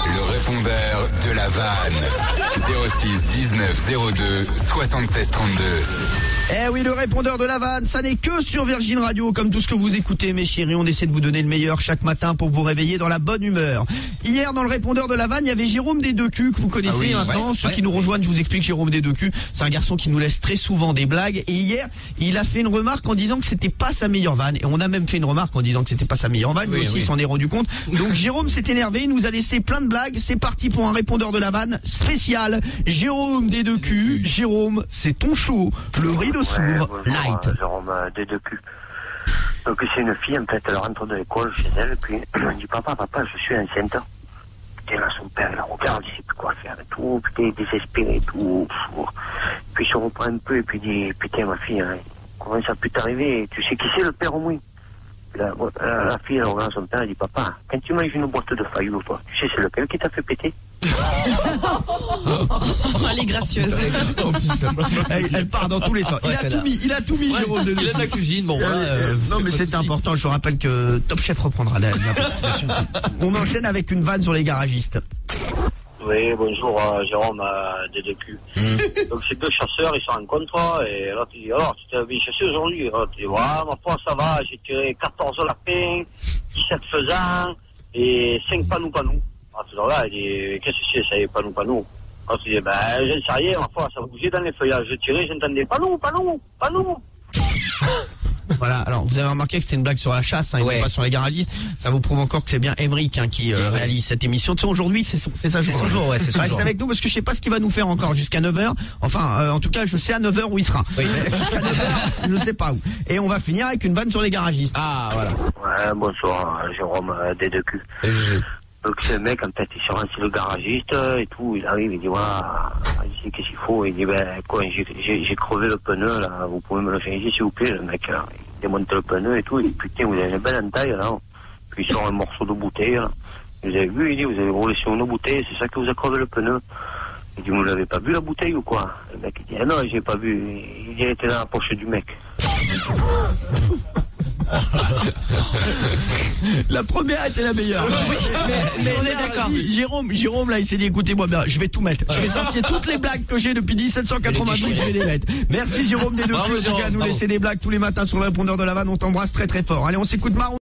Le répondeur de la vanne. 06 19 02 76 32. Eh oui, le répondeur de la vanne, ça n'est que sur Virgin Radio, comme tout ce que vous écoutez, mes chéris. On essaie de vous donner le meilleur chaque matin pour vous réveiller dans la bonne humeur. Hier, dans le répondeur de la vanne, il y avait Jérôme des Deux Culs, que vous connaissez maintenant. Ceux qui nous rejoignent, je vous explique, Jérôme des Deux Culs, c'est un garçon qui nous laisse très souvent des blagues. Et hier, il a fait une remarque en disant que c'était pas sa meilleure vanne. Et on a même fait une remarque en disant que c'était pas sa meilleure vanne. Lui aussi, il s'en est rendu compte. Donc Jérôme s'est énervé, il nous a laissé plein de blagues. C'est parti pour un répondeur de la vanne spécial. Jérôme des Deux Culs. Jérôme, c'est ton show. Le rideau s'ouvre. Light. Jérôme des Deux Culs. Donc c'est une fille, en fait, elle rentre de l'école chez elle, puis elle dit papa, je suis enceinte. Putain, là, son père, il la regarde, il sait plus quoi faire et tout, putain, il est désespéré et tout. Puis il se reprend un peu et puis il dit putain, ma fille, hein, comment ça peut t'arriver? Tu sais qui c'est le père au moins? La fille, elle regarde son père, elle dit papa, quand tu manges une boîte de faillot, toi, tu sais c'est lequel qui t'a fait péter? Elle est gracieuse. Elle part dans tous les sens. Il a tout mis, Jérôme. Il a de la cuisine, bon. Non, mais c'est important. Je rappelle que Top Chef reprendra la participation. On enchaîne avec une vanne sur les garagistes. Oui, bonjour, Jérôme des Deux Culs. Donc c'est deux chasseurs, ils se rencontrent, et là tu dis, alors tu t'es bien chassé aujourd'hui? Alors tu dis, ouais, ma foi, ça va, j'ai tiré 14 lapins, 17 faisans, et 5 panou. Alors tu dis, là, il dit, qu'est-ce que c'est, ça y est, panou? Alors tu dis, ben, j'en sais rien, ma foi, ça bougeait dans les feuillages, je tirais, j'entendais panou. Voilà, alors vous avez remarqué que c'était une blague sur la chasse, et pas sur les garagistes. Ça vous prouve encore que c'est bien Emeric qui réalise cette émission. Tu sais, aujourd'hui, c'est sa journée. C'est son jour. Reste avec nous parce que je sais pas ce qu'il va nous faire encore jusqu'à 9h. Enfin, en tout cas, je sais à 9h où il sera. Oui. Jusqu'à 9h, je sais pas où. Et on va finir avec une vanne sur les garagistes. Ah, voilà. Ouais, bonsoir, Jérôme des Deux Culs. Donc ce mec, en fait, il se rend chez le garagiste et tout, il arrive, il dit, voilà, il sait qu'est-ce qu'il faut, il dit, ben, quoi, j'ai crevé le pneu, là, vous pouvez me le changer, s'il vous plaît, le mec, là, il démonte le pneu et tout, il dit, putain, vous avez une belle entaille, là, puis il sort un morceau de bouteille, là, vous avez vu, il dit, vous avez roulé sur une bouteille, c'est ça que vous a crevé le pneu. Il dit, vous l'avez pas bu, la bouteille, ou quoi? Le mec, il dit, ah non, j'ai pas bu, il dit, elle était dans la poche du mec. La première était la meilleure. Mais on est d'accord. Jérôme là, il s'est dit, écoutez-moi bien, je vais tout mettre. Je vais sortir toutes les blagues que j'ai depuis 1792, je vais les mettre. Merci Jérôme des Deux Culs qui a nous laisser des blagues tous les matins sur le répondeur de la vanne. On t'embrasse très très fort. Allez, on s'écoute Marron.